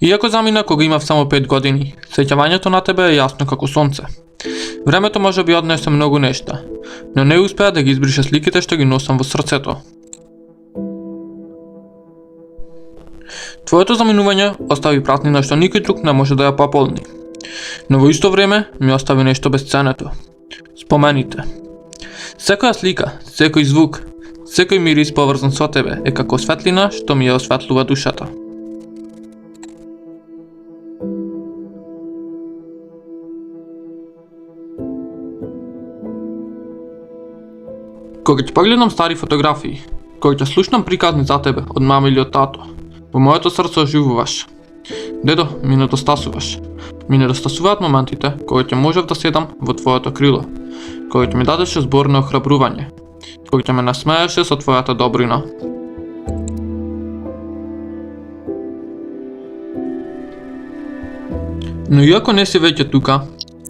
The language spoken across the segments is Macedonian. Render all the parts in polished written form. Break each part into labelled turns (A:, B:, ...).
A: Иако замина кога имав само 5 години, сеќавањето на тебе е јасно како сонце. Времето може би однесе многу нешта, но не успеа да ги избрише сликите што ги носам во срцето. Твоето заминување остави празнина што никој друг не може да ја пополни. Но во исто време ми остави нешто безценето. Спомените. Секоја слика, секој звук, секој мирис поврзан со тебе е како светлина што ми ја осветлува душата. Кога ќе погледнам стари фотографии, кога ќе слушнам приказни за тебе од мама или од тато, во моето срце оживуваш. Дедо, ми недостасуваш. Ми недостасуваат моментите кога ќе можев да седам во твоето крило, кога ќе ми дадеше збор на охрабрување, кога ќе ме насмееше со твојата добрина. Но иако не си веќе тука,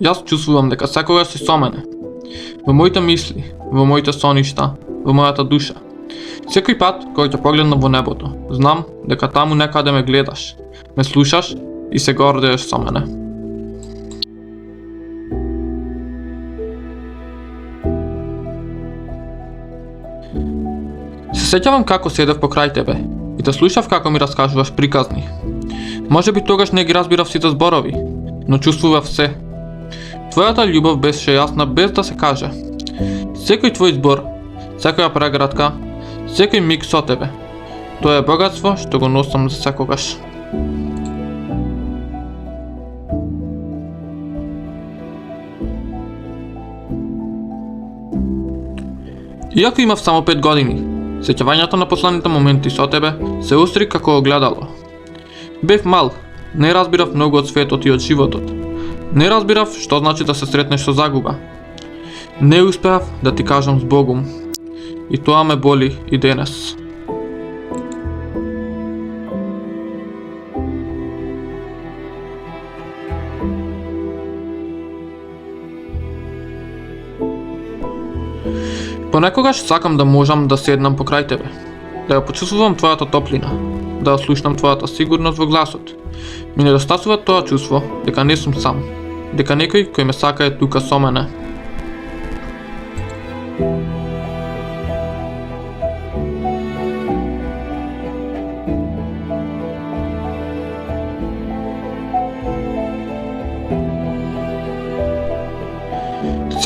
A: јас чувствувам дека секогаш си со мене. Во моите мисли, во моите соништа, во мојата душа. Секој пат кога ќе погледнам во небото, знам дека таму некаде ме гледаш, ме слушаш и се гордееш со мене. Се сеќавам како седев покрај тебе и те слушав како ми раскажуваш приказни. Може би тогаш не ги разбирав сите зборови, но чувствував се. Твојата љубов беше јасна без да се каже. Секој твој збор, секоја прегратка, секој миг со тебе. Тоа е богатство што го носам за секогаш. Иако имав само 5 години, сеќавањето на последните моменти со тебе се остри како огледало. Бев мал, не разбирав многу од светот и од животот. Не разбирав што значи да се сретнеш со загуба. Не успеав да ти кажам збогум. И тоа ме боли и денес. Понекогаш сакам да можам да седнам покрај тебе, да ја почувствувам твојата топлина, да ја слушнам твојата сигурност во гласот. Ми недостасува тоа чувство дека не сум сам, дека некој кој ме сака е тука со мене.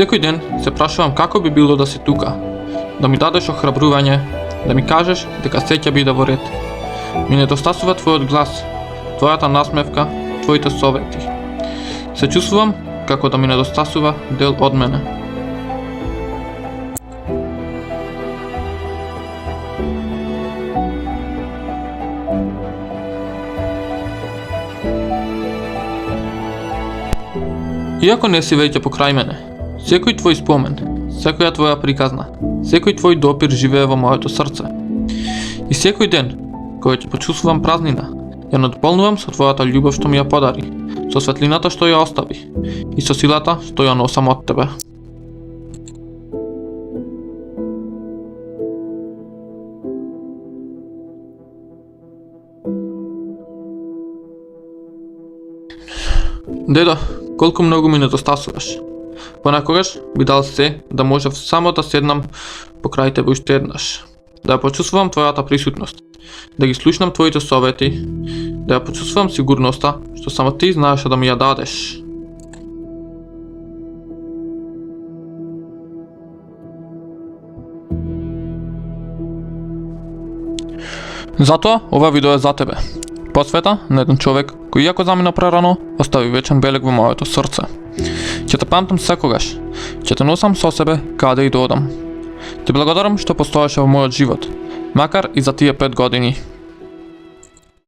A: Секој ден се прашувам како би било да си тука, да ми дадеш охрабрување, да ми кажеш дека се ќе биде во ред. Ми недостасува твојот глас, твојата насмевка, твоите совети. Се чувствувам како да ми недостасува дел од мене. Иако не си веќе покрај мене, секој твој спомен, секоја твоја приказна, секој твој допир живее во моето срце. И секој ден, кога ќе почувствувам празнина, ја надополнувам со твојата љубов што ми ја подари, со светлината што ја остави и со силата што ја носам од тебе. Дедо, колку многу ми недостасуваш. Понекогаш би дал се да можев само да седнам покрај тебе уште еднаш, да ја почувствувам твојата присутност, да ги слушнам твоите совети, да ја почувствувам сигурноста што само ти знаеш да ми ја дадеш. Затоа ова видео е за тебе. Посвета на еден човек кој иако замина прерано, остави вечен белег во моето срце. Ќе те памтам секогаш, ќе те носам со себе каде и да одам. Ти благодарам што постоеше во мојот живот, макар и за тие 5 години.